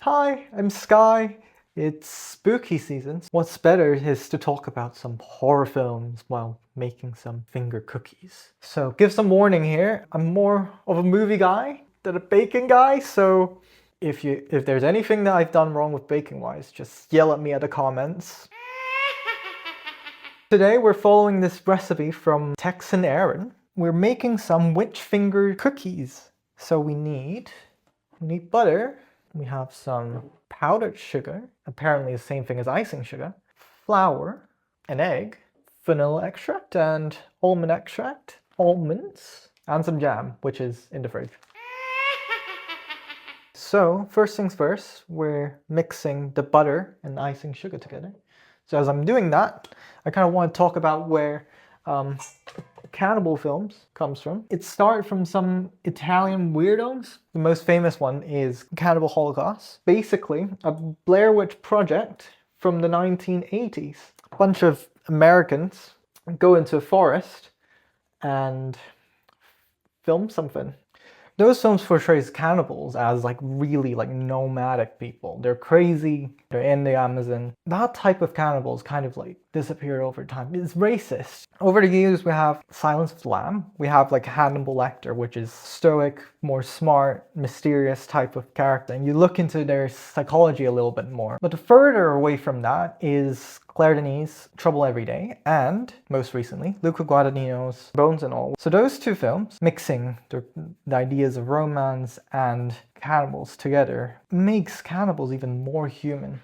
Hi, I'm Sky. It's spooky season. What's better is to talk about some horror films while making some finger cookies. So give some warning here. I'm more of a movie guy than a baking guy, so if there's anything that I've done wrong with baking wise, just yell at me at the comments. Today we're following this recipe from Tex and Aaron. We're making some witch finger cookies. So we need butter. We have some powdered sugar, apparently the same thing as icing sugar, flour, an egg, vanilla extract and almond extract, almonds, and some jam, which is in the fridge. So first things first, we're mixing the butter and icing sugar together. So as I'm doing that, I kind of want to talk about where Cannibal films comes from. It started from some Italian weirdos. The most famous one is Cannibal Holocaust. Basically, a Blair Witch project from the 1980s. A bunch of Americans go into a forest and film something. Those films portrays cannibals as really nomadic people. They're crazy, they're in the Amazon. That type of cannibals kind of disappeared over time. It's racist. Over the years we have Silence of the Lamb. We have Hannibal Lecter, which is stoic, more smart, mysterious type of character. And you look into their psychology a little bit more. But further away from that is Claire Denis Trouble Every Day, and most recently, Luca Guadagnino's Bones and All. So those two films, mixing the ideas of romance and cannibals together, makes cannibals even more human.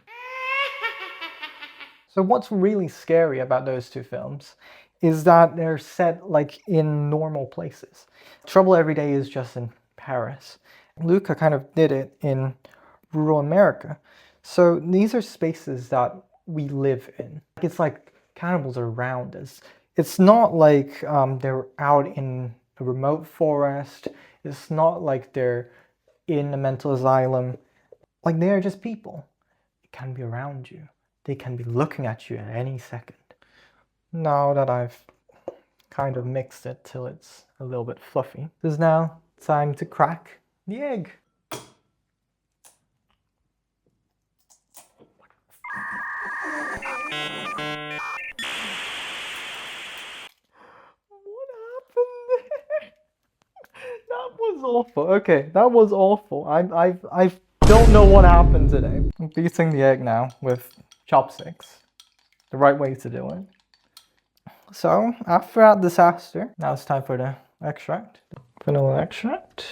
So what's really scary about those two films is that they're set in normal places. Trouble Every Day is just in Paris. Luca kind of did it in rural America. So these are spaces that we live in. It's like cannibals are around us. It's not like they're out in a remote forest. It's not like they're in a mental asylum. They are just people. They can be around you. They can be looking at you at any second. Now that I've kind of mixed it till it's a little bit fluffy, it's now time to crack the egg. That was awful. Okay, that was awful. I don't know what happened today. I'm beating the egg now with chopsticks. The right way to do it. So, after that disaster, now it's time for the extract. Vanilla extract,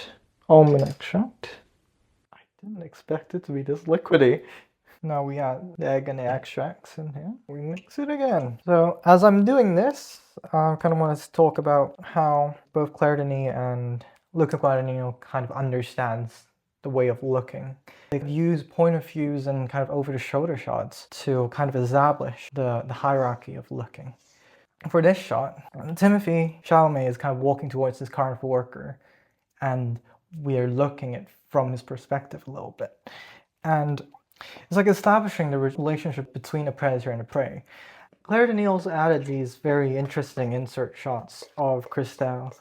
almond extract. I didn't expect it to be this liquidy. Now we add the egg and the extracts in here. We mix it again. So as I'm doing this, I kind of want to talk about how both Claire Denis and Luca Guadagnino kind of understands the way of looking. They use point of views and kind of over-the-shoulder shots to kind of establish the hierarchy of looking. For this shot, Timothée Chalamet is kind of walking towards this carnival worker, and we are looking at from his perspective a little bit. And it's establishing the relationship between a predator and a prey. Claire Denis also added these very interesting insert shots of Christelle,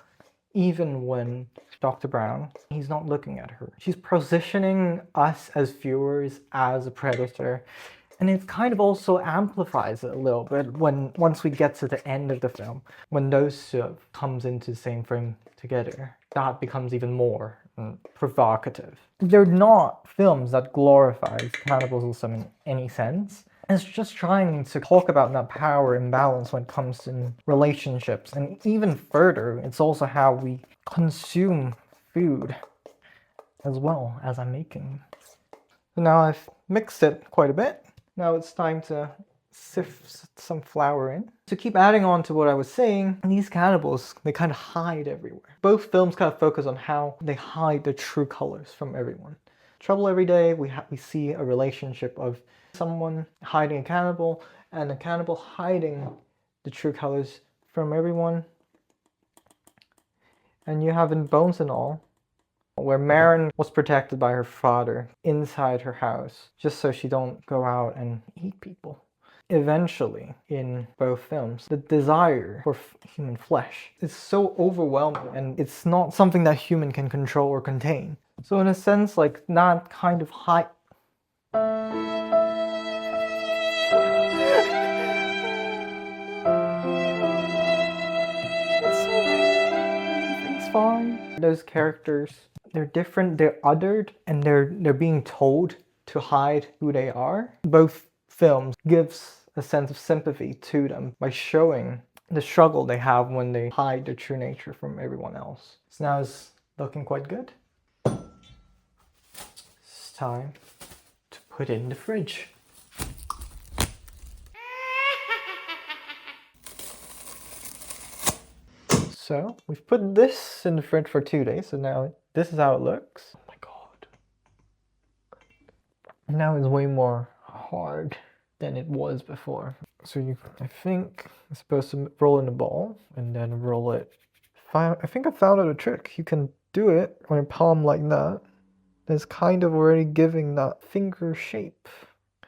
even when Dr. Brown, he's not looking at her. She's positioning us as viewers as a predator. And it kind of also amplifies it a little bit once we get to the end of the film, when those two comes into the same frame together. That becomes even more provocative. They're not films that glorify cannibalism in any sense. It's just trying to talk about that power imbalance when it comes to relationships. And even further, it's also how we consume food as well as I'm making. So now I've mixed it quite a bit. Now it's time to sift some flour in. To keep adding on to what I was saying, these cannibals, they kind of hide everywhere. Both films kind of focus on how they hide their true colors from everyone. Trouble Every Day, we see a relationship of someone hiding a cannibal and a cannibal hiding the true colors from everyone. And you have in Bones and All, where Maren was protected by her father inside her house, just so she don't go out and eat people. Eventually, in both films, the desire for human flesh is so overwhelming, and it's not something that human can control or contain. So in a sense, that kind of film. Those characters, they're different, they're othered, and they're being told to hide who they are. Both films gives a sense of sympathy to them by showing the struggle they have when they hide their true nature from everyone else. So now it's looking quite good. It's time to put it in the fridge. So we've put this in the fridge for 2 days, so now this is how it looks. Oh my god. Now it's way more hard than it was before. So I think I'm supposed to roll in the ball and then roll it. I think I found out a trick. You can do it on your palm like that. It's kind of already giving that finger shape.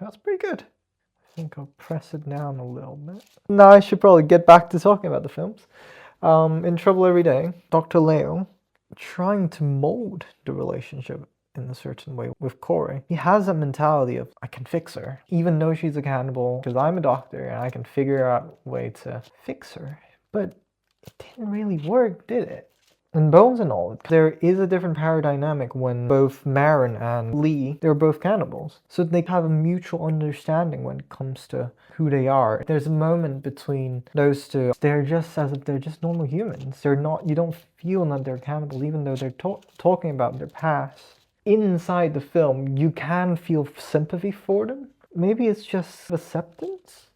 That's pretty good. I think I'll press it down a little bit. Now I should probably get back to talking about the films. In Trouble Every Day, Dr. Leo trying to mold the relationship in a certain way with Chloë. He has a mentality of, I can fix her, even though she's a cannibal, because I'm a doctor and I can figure out a way to fix her. But it didn't really work, did it? In Bones and all, there is a different power dynamic when both Maren and Lee, they're both cannibals. So they have a mutual understanding when it comes to who they are. There's a moment between those two. They're just as if they're just normal humans. They're not, you don't feel that they're cannibals even though they're talking about their past. Inside the film, you can feel sympathy for them. Maybe it's just acceptance.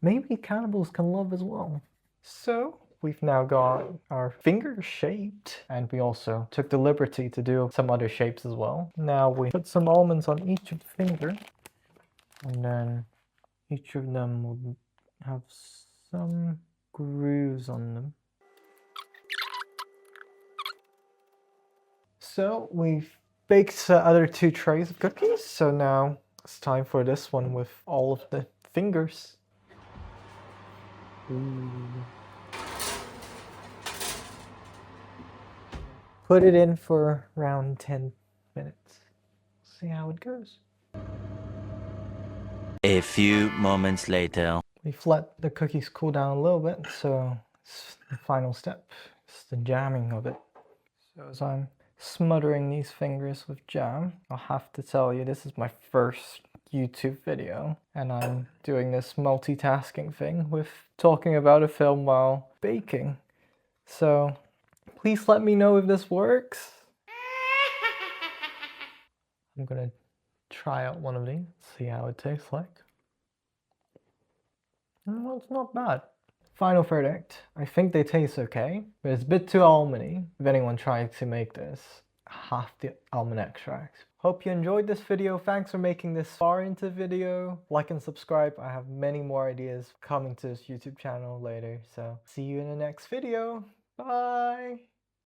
Maybe cannibals can love as well. So we've now got our fingers shaped, and we also took the liberty to do some other shapes as well. Now we put some almonds on each of the fingers, and then each of them will have some grooves on them. So we've baked the other 2 trays of cookies, so now it's time for this one with all of the fingers. Ooh. Put it in for around 10 minutes. See how it goes. A few moments later. We've let the cookies cool down a little bit, so it's the final step. It's the jamming of it. So as I'm smothering these fingers with jam, I'll have to tell you this is my first YouTube video, and I'm doing this multitasking thing with talking about a film while baking. So please let me know if this works. I'm gonna try out one of these, see how it tastes like. Well, it's not bad. Final verdict, I think they taste okay, but it's a bit too almondy. If anyone trying to make this, half the almond extract. Hope you enjoyed this video. Thanks for making this far into the video. Like and subscribe. I have many more ideas coming to this YouTube channel later. So see you in the next video. Bye!